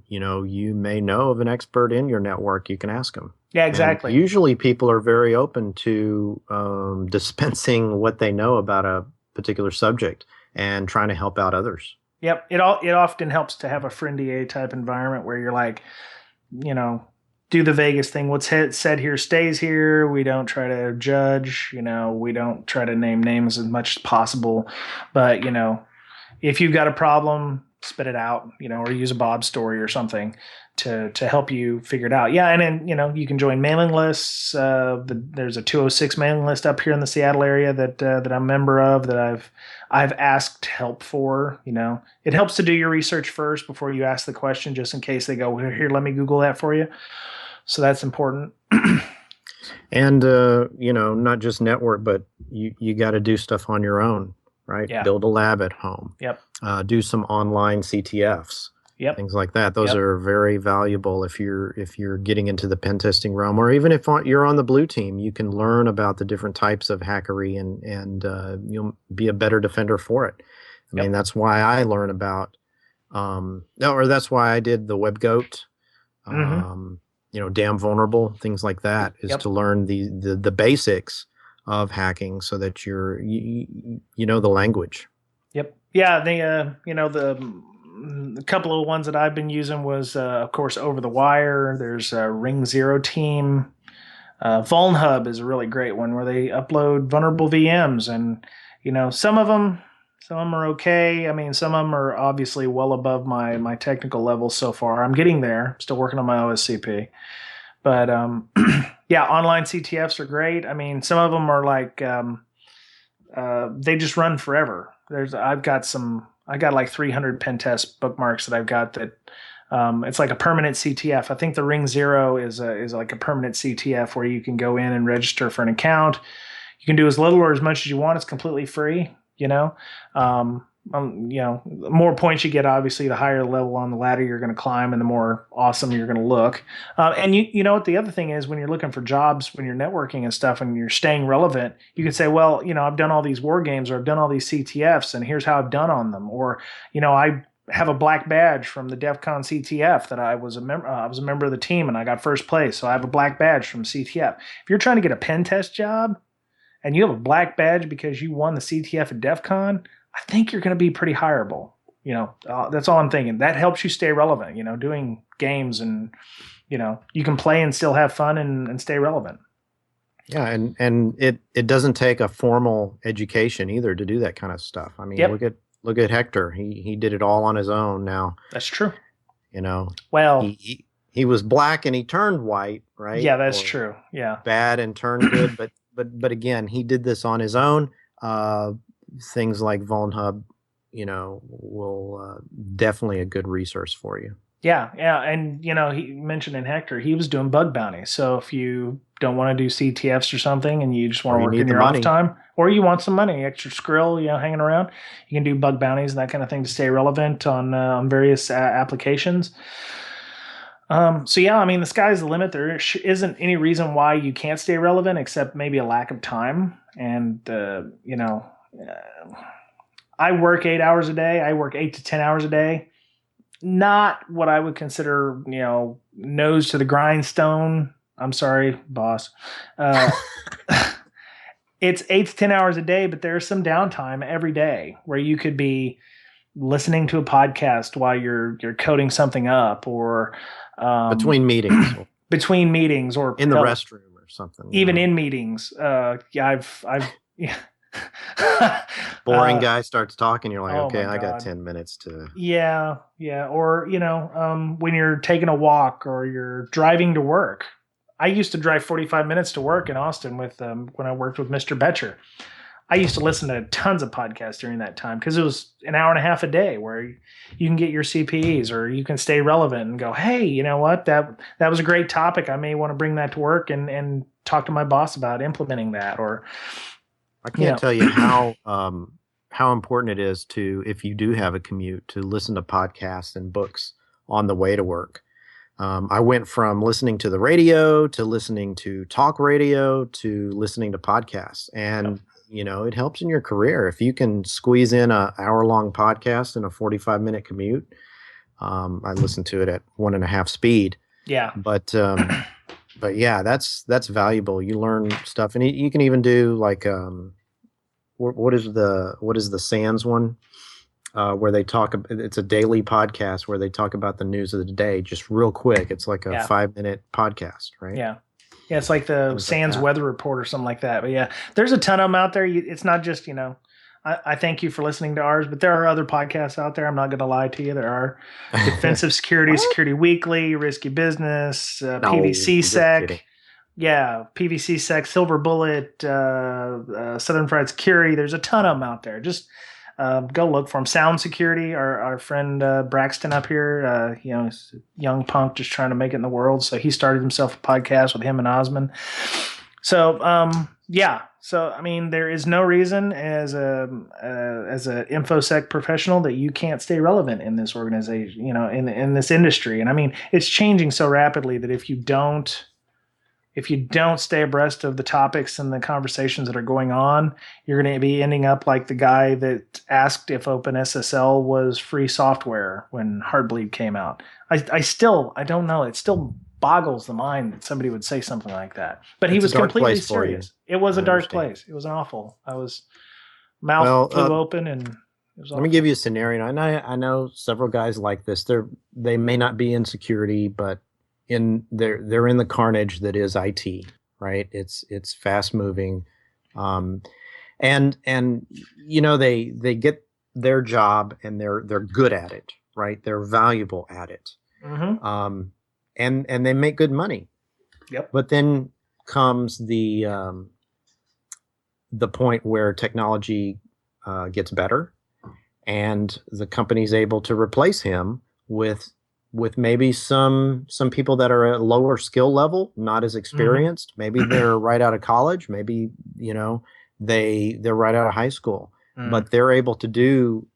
you know, you may know of an expert in your network. You can ask them. Yeah, exactly. And usually people are very open to dispensing what they know about a particular subject and trying to help out others. Yep. It often helps to have a friendly type environment where you're like, you know, do the Vegas thing. What's said here stays here. We don't try to judge, you know, we don't try to name names as much as possible, but, you know, if you've got a problem, spit it out, you know, or use a Bob story or something to help you figure it out. Yeah, and then, you know, you can join mailing lists. There's a 206 mailing list up here in the Seattle area that I'm a member of, that I've asked help for. You know, it helps to do your research first before you ask the question, just in case they go, here, let me Google that for you. So that's important. And you know, not just network, but you got to do stuff on your own. Right? Yeah. Build a lab at home. Yep. Do some online CTFs. Yep. Things like that. Those are very valuable if you're getting into the pen testing realm, or even if you're on the blue team, you can learn about the different types of hackery and you'll be a better defender for it. I mean, that's why I learn about, or that's why I did the WebGoat, you know, Damn Vulnerable, things like that, is to learn the basics of hacking, so that you know the language. Yep. Yeah. The you know, the couple of ones that I've been using was of course Over the Wire. There's Ring Zero Team. VulnHub is a really great one where they upload vulnerable VMs, and you know, some of them are okay. I mean, some of them are obviously well above my technical level so far. I'm getting there. I'm still working on my OSCP. But yeah, online CTFs are great. I mean, some of them are like they just run forever. I got like 300 pen test bookmarks that I've got that it's like a permanent CTF. I think the Ring Zero is like a permanent CTF where you can go in and register for an account. You can do as little or as much as you want. It's completely free. You know, you know, the more points you get, obviously, the higher level on the ladder you're going to climb, and the more awesome you're going to look. And you know what the other thing is, when you're looking for jobs, when you're networking and stuff, and you're staying relevant, you can say, well, you know, I've done all these war games, or I've done all these CTFs, and here's how I've done on them. Or, you know, I have a black badge from the DEF CON CTF that I was a member. I was a member of the team, and I got first place, so I have a black badge from CTF. If you're trying to get a pen test job, and you have a black badge because you won the CTF at DEF CON, I think you're going to be pretty hireable. You know, that's all I'm thinking. That helps you stay relevant, you know, doing games, and, you know, you can play and still have fun and stay relevant. Yeah. And it doesn't take a formal education either to do that kind of stuff. I mean, look at Hector. He did it all on his own now. That's true. You know, well, he was black and he turned white, right? Yeah, that's Or true. Yeah. bad and turned good. But again, he did this on his own. Things like Vulnhub, will definitely a good resource for you. Yeah, yeah, and he mentioned in Hector he was doing bug bounties. So if you don't want to do CTFs or something, and you just want Or to you work in need the your off money. time, or you want some money, extra skrill, hanging around, you can do bug bounties and that kind of thing to stay relevant on various applications. So yeah, I mean the sky's the limit. There isn't any reason why you can't stay relevant, except maybe a lack of time. And I work 8 hours a day. I work 8 to 10 hours a day. Not what I would consider, nose to the grindstone. I'm sorry, boss. Uh, it's 8 to 10 hours a day, but there's some downtime every day where you could be listening to a podcast while you're coding something up, or Between meetings, between meetings, or in the restroom or something. Even in meetings. Yeah, I've yeah. Boring guy starts talking, you're like, oh okay, my I got God. 10 minutes to. Yeah, yeah. Or, when you're taking a walk or you're driving to work. I used to drive 45 minutes to work in Austin with when I worked with Mr. Betcher. I used to listen to tons of podcasts during that time because it was an hour and a half a day where you can get your CPEs, or you can stay relevant and go, hey, you know what? That was a great topic. I may want to bring that to work and talk to my boss about implementing that. Or I can't tell you how important it is to, if you do have a commute, to listen to podcasts and books on the way to work. I went from listening to the radio to listening to talk radio to listening to podcasts. And, it helps in your career. If you can squeeze in an hour-long podcast in a 45-minute commute, I listen to it at 1.5 speed. Yeah. But yeah, that's valuable. You learn stuff. And you can even do like, what is the Sands one? Where they talk, it's a daily podcast where they talk about the news of the day, just real quick. It's like a 5-minute podcast, right? Yeah. Yeah. It's like the Sands weather report or something like that. But yeah, there's a ton of them out there. It's not just, I thank you for listening to ours, but there are other podcasts out there. I'm not going to lie to you. There are Defensive Security, Security Weekly, Risky Business, PVC Sec. Yeah, PVC Sec, Silver Bullet, Southern Fried Security. There's a ton of them out there. Just go look for them. Sound Security, our friend Braxton up here, he's a young punk just trying to make it in the world. So he started himself a podcast with him and Osman. So, yeah. So, I mean, there is no reason as a InfoSec professional that you can't stay relevant in this organization, in this industry. And I mean, it's changing so rapidly that if you don't stay abreast of the topics and the conversations that are going on, you're going to be ending up like the guy that asked if OpenSSL was free software when Heartbleed came out. I don't know. It still boggles the mind that somebody would say something like that. But he was completely serious. It was a dark place. It was awful. Mouth flew open, and it was awful. Let me give you a scenario. And I know several guys like this. They may not be in security, but they're in the carnage that is IT, right? It's fast moving, and they get their job and they're good at it, right? They're valuable at it, and they make good money. Yep. But then comes the point where technology gets better, and the company's able to replace him with maybe some people that are at a lower skill level, not as experienced. Maybe they're right out of college. Maybe, they're right out of high school, but they're able to do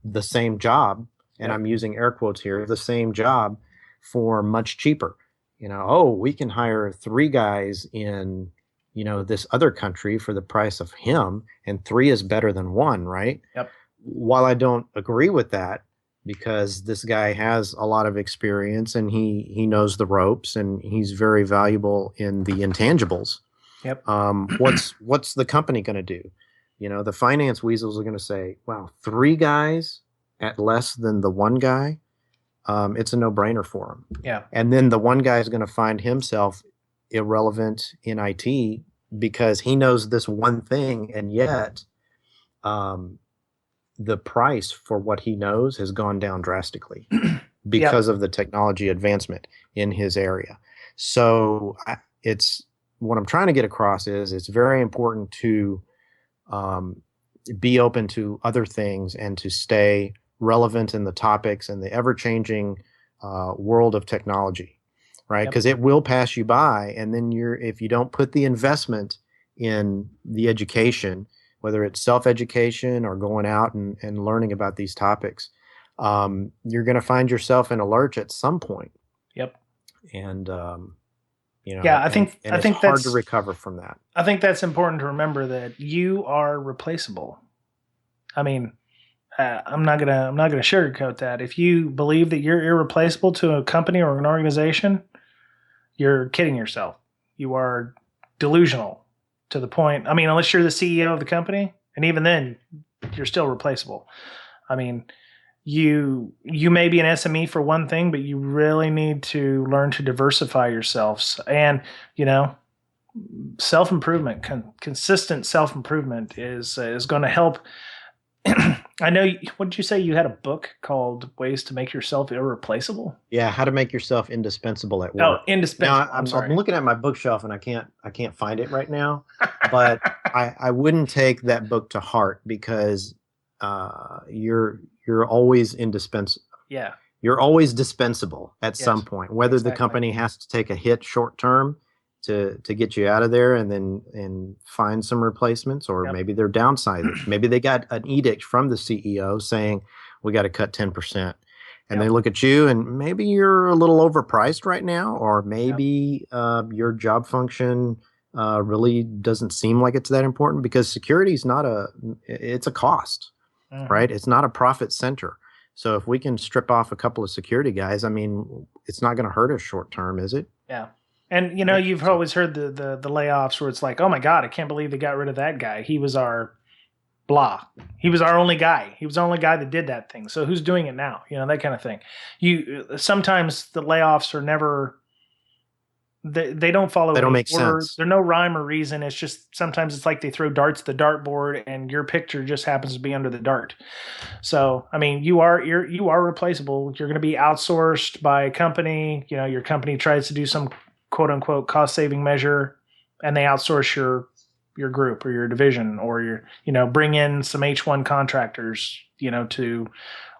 the same job. And I'm using air quotes here, the same job for much cheaper. We can hire 3 guys in, this other country for the price of him, and 3 is better than 1, right? Yep. While I don't agree with that, because this guy has a lot of experience and he knows the ropes and he's very valuable in the intangibles. Yep. What's the company going to do? The finance weasels are going to say, wow, 3 guys at less than the 1 guy. It's a no-brainer for him. Yeah. And then the 1 guy is going to find himself irrelevant in IT because he knows this one thing, and yet the price for what he knows has gone down drastically Yep. because of the technology advancement in his area. So it's what I'm trying to get across is it's very important to um, be open to other things and to stay relevant in the topics and the ever-changing world of technology, right? Yep. Because it will pass you by, and then if you don't put the investment in the education, whether it's self-education or going out and learning about these topics, you're going to find yourself in a lurch at some point. Yep. And Yeah, and I it's think hard to recover from that. I think that's important to remember, that you are replaceable. I mean, I'm not gonna sugarcoat that. If you believe that you're irreplaceable to a company or an organization, you're kidding yourself. You are delusional to the point. I mean, unless you're the CEO of the company, and even then, you're still replaceable. I mean, you may be an SME for one thing, but you really need to learn to diversify yourselves. And self improvement, consistent self improvement is going to help. I know. What did you say? You had a book called "Ways to Make Yourself Irreplaceable." Yeah, how to make yourself indispensable at Oh, work. Now indispensable. I'm I'm sorry. looking at my bookshelf and I can't find it right now, but I wouldn't take that book to heart because you're always indispensable. Yeah. You're always dispensable at some Yes. point, whether the Exactly. company has to take a hit short term to get you out of there and find some replacements, or Yep. maybe they're downsizing. Maybe they got an edict from the CEO saying we got to cut 10%. And they Yep. look at you and maybe you're a little overpriced right now, or Yep. maybe your job function really doesn't seem like it's that important, because security is not it's a cost, Mm-hmm. right? It's not a profit center. So if we can strip off a couple of security guys, I mean, it's not going to hurt us short term, is it? Yeah. And Right. you've So always heard the layoffs where it's like, oh my God, I can't believe they got rid of that guy. He was our blah. He was our only guy. He was the only guy that did that thing. So who's doing it now? That kind of thing. Sometimes the layoffs are never, they don't follow they don't any make order. sense. There's no rhyme or reason. It's just sometimes it's like they throw darts at the dartboard and your picture just happens to be under the dart. So, I mean, you are replaceable. You're going to be outsourced by a company. Your company tries to do some quote unquote cost saving measure, and they outsource your group or your division, or bring in some H1 contractors, to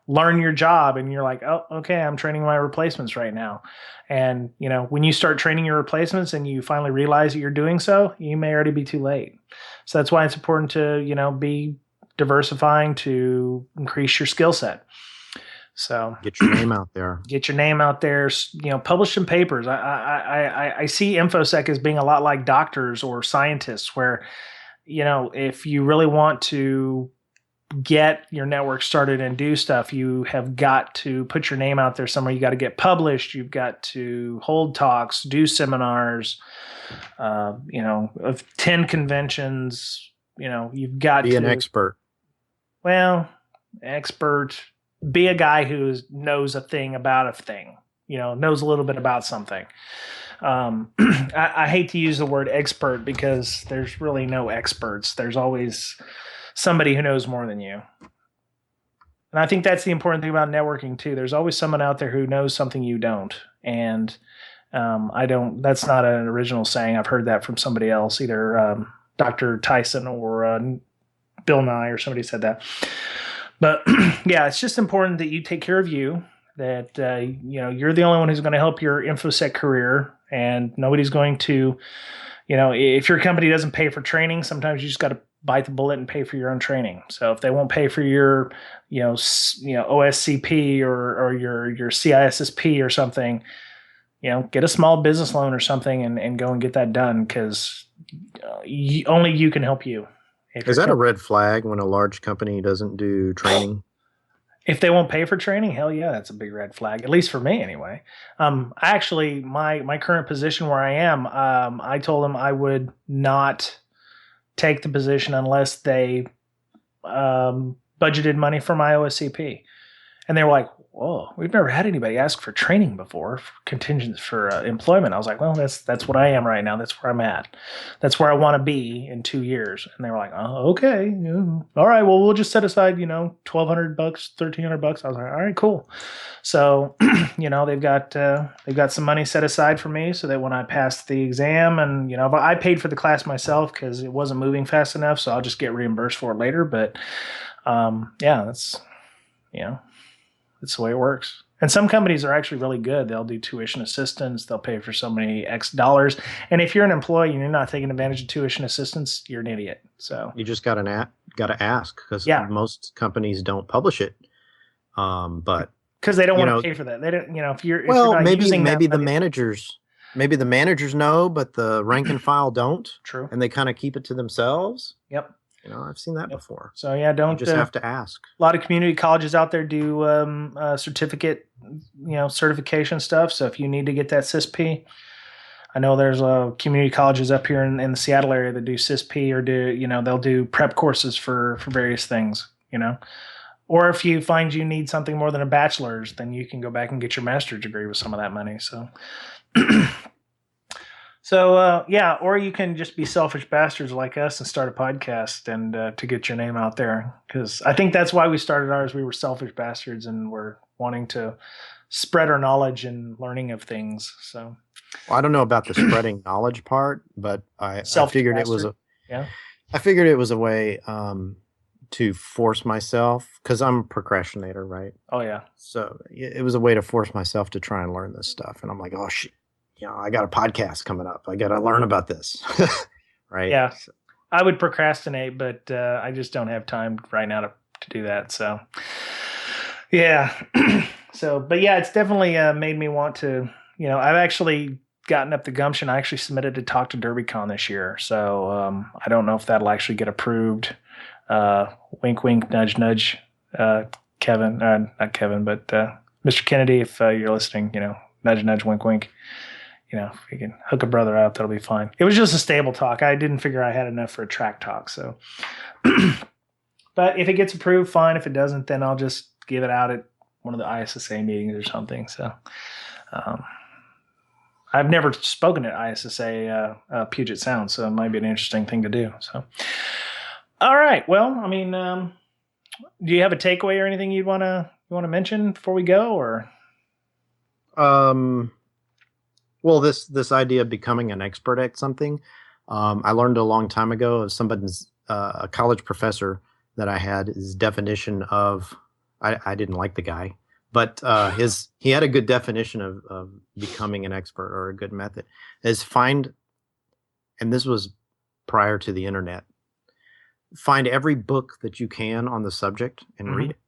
learn your job. And you're like, oh, okay, I'm training my replacements right now. And when you start training your replacements and you finally realize that you're doing so, you may already be too late. So that's why it's important to be diversifying to increase your skill set. So Get your name out there. get your name out there. Publish some papers. I see InfoSec as being a lot like doctors or scientists, where if you really want to get your network started and do stuff, you have got to put your name out there somewhere. You got to get published. You've got to hold talks, do seminars. Of 10 conventions. You've got Be to an expert. well, expert, be a guy who knows a thing about a thing, knows a little bit about something. I hate to use the word expert because there's really no experts. There's always somebody who knows more than you. And I think that's the important thing about networking too. There's always someone out there who knows something you don't. And I don't, that's not an original saying. I've heard that from somebody else, either Dr. Tyson or Bill Nye, or somebody said that. But yeah, it's just important that you take care of you, that you're the only one who's going to help your InfoSec career, and nobody's going to, if your company doesn't pay for training, sometimes you just got to bite the bullet and pay for your own training. So if they won't pay for your, OSCP or your CISSP or something, get a small business loan or something and go and get that done, because only you can help you. Is that a red flag when a large company doesn't do training? If they won't pay for training, hell yeah, that's a big red flag. At least for me, anyway. Actually, my current position where I am, I told them I would not take the position unless they budgeted money for my OSCP, and they were like, whoa, we've never had anybody ask for training before, for contingents for employment. I was like, well, that's what I am right now. That's where I'm at. That's where I want to be in 2 years. And they were like, oh, okay, yeah. All right, well, we'll just set aside, $1,200, $1,300. I was like, all right, cool. So, they've got some money set aside for me so that when I pass the exam, and I paid for the class myself because it wasn't moving fast enough, so I'll just get reimbursed for it later. But yeah, that's the way it works. And some companies are actually really good. They'll do tuition assistance. They'll pay for so many X dollars. And if you're an employee and you're not taking advantage of tuition assistance, you're an idiot. So you just got to ask, because most companies don't publish it. But because they don't want to pay for that. They don't. If you're maybe the managers know, but the rank and file don't. True. And they kind of keep it to themselves. Yep. I've seen that before. So you just have to ask. A lot of community colleges out there do certificate, certification stuff. So if you need to get that CISP, I know there's community colleges up here in the Seattle area that do CISP, or they'll do prep courses for various things, Or if you find you need something more than a bachelor's, then you can go back and get your master's degree with some of that money. So. So, or you can just be selfish bastards like us and start a podcast and to get your name out there. Because I think that's why we started ours. We were selfish bastards and we're wanting to spread our knowledge and learning of things. So, I don't know about the spreading knowledge part, but I figured it was a way to force myself, because I'm a procrastinator, right? Oh, yeah. So it was a way to force myself to try and learn this stuff. And I'm like, oh, shit. I got a podcast coming up. I got to learn about this. Right. Yeah. So, I would procrastinate, but I just don't have time right now to do that. So, yeah. But yeah, it's definitely made me want to, I've actually gotten up the gumption. I actually submitted to talk to DerbyCon this year. So I don't know if that'll actually get approved. Wink, wink, nudge, nudge. Kevin, not Kevin, but Mr. Kennedy, if you're listening, nudge, nudge, wink, wink. If you can hook a brother up, that'll be fine. It was just a stable talk. I didn't figure I had enough for a track talk. So, but if it gets approved, fine. If it doesn't, then I'll just give it out at one of the ISSA meetings or something. So, I've never spoken at ISSA Puget Sound, so it might be an interesting thing to do. So, all right. Well, I mean, do you have a takeaway or anything you want to mention before we go, or? Well, this idea of becoming an expert at something, I learned a long time ago of somebody's a college professor that I had. His definition of, I didn't like the guy, but he had a good definition of becoming an expert, or a good method is find, and this was prior to the internet, find every book that you can on the subject and read it,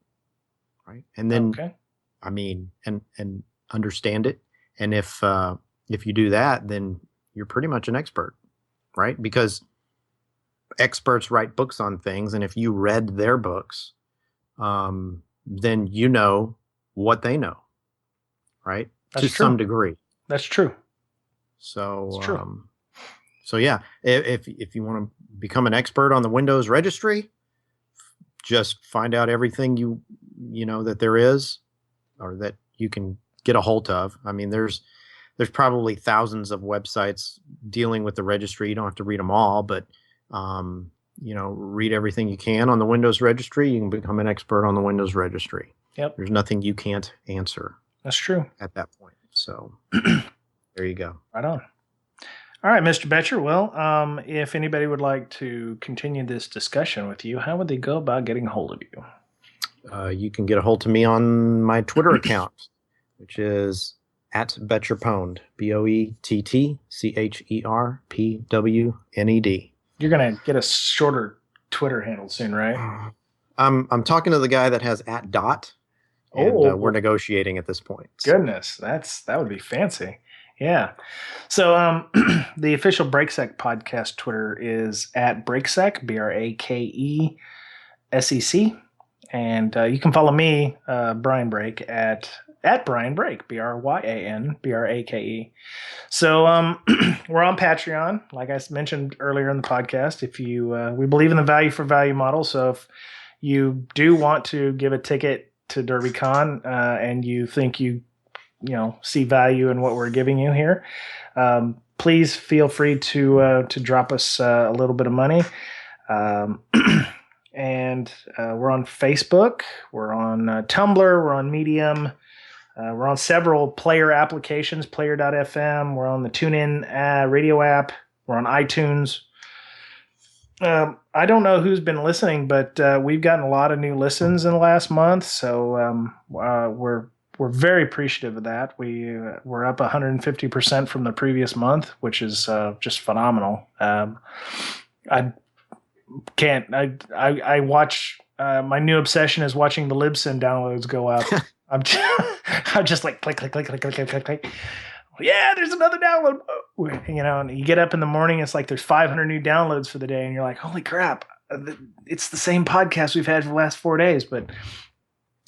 right? And then, and understand it. And if you do that, then you're pretty much an expert, right? Because experts write books on things, and if you read their books, then you know what they know, right? That's to true. Some degree. That's true. So, That's true. So yeah, if you want to become an expert on the Windows registry, just find out everything you know that there is, or that you can get a hold of. I mean, there's probably thousands of websites dealing with the registry. You don't have to read them all, but read everything you can on the Windows registry. You can become an expert on the Windows registry. Yep. There's nothing you can't answer. That's true. At that point. So there you go. Right on. All right, Mr. Betcher. Well, if anybody would like to continue this discussion with you, how would they go about getting a hold of you? You can get a hold of me on my Twitter account, which is at Betcherpwned, BOETTCHERPWNED. You're gonna get a shorter Twitter handle soon, right? I'm talking to the guy that has at dot, and we're negotiating at this point. So. Goodness, that would be fancy. Yeah. So the official BreakSec podcast Twitter is at BreakSec, BRAKESEC, and you can follow me, Brian Brake, at Brian Brake, BRYANBRAKE. So we're on Patreon, like I mentioned earlier in the podcast. If you, we believe in the value for value model. So if you do want to give a ticket to DerbyCon and you think you see value in what we're giving you here, please feel free to drop us a little bit of money. And we're on Facebook, we're on Tumblr, we're on Medium, we're on several player applications, player.fm, we're on the TuneIn radio app, we're on iTunes. I don't know who's been listening, but we've gotten a lot of new listens in the last month, so we're very appreciative of that. We're up 150% from the previous month, which is just phenomenal. I watch my new obsession is watching the Libsyn downloads go up. I'm just like click. Yeah, there's another download. And you get up in the morning, it's like there's 500 new downloads for the day, and you're like, holy crap, it's the same podcast we've had for the last 4 days. But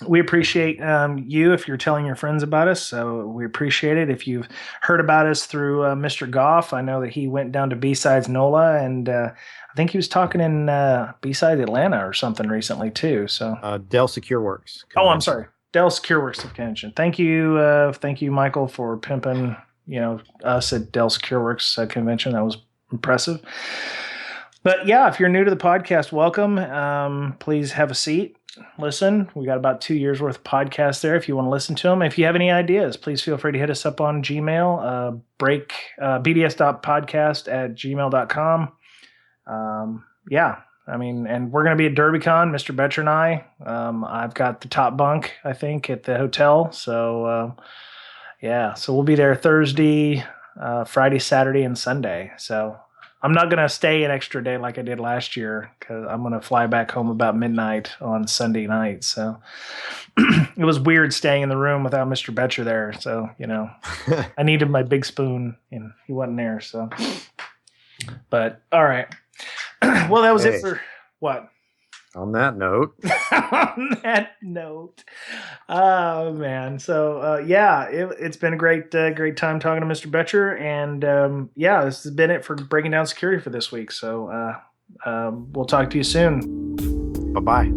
we appreciate you if you're telling your friends about us. So we appreciate it. If you've heard about us through Mr. Goff, I know that he went down to B-Sides NOLA, and I think he was talking in B-Sides Atlanta or something recently too. So Dell Secure Works. Oh, I'm sorry. Dell Secure Works Convention. Thank you, Michael, for pimping us at Dell Secure Works Convention. That was impressive. But yeah, if you're new to the podcast, welcome. Please have a seat. Listen, we got about 2 years worth of podcasts there if you want to listen to them. If you have any ideas, please feel free to hit us up on Gmail, bds.podcast@gmail.com. Yeah. I mean, and we're going to be at DerbyCon, Mr. Betcher and I. I've got the top bunk, I think, at the hotel. So, so we'll be there Thursday, Friday, Saturday, and Sunday. So I'm not going to stay an extra day like I did last year because I'm going to fly back home about midnight on Sunday night. So it was weird staying in the room without Mr. Betcher there. So, I needed my big spoon, and he wasn't there. So, but all right. Well, that was it for what? On that note. Oh man. So it's been a great time talking to Mr. Betcher, and this has been it for breaking down security for this week. So we'll talk to you soon. Bye-bye.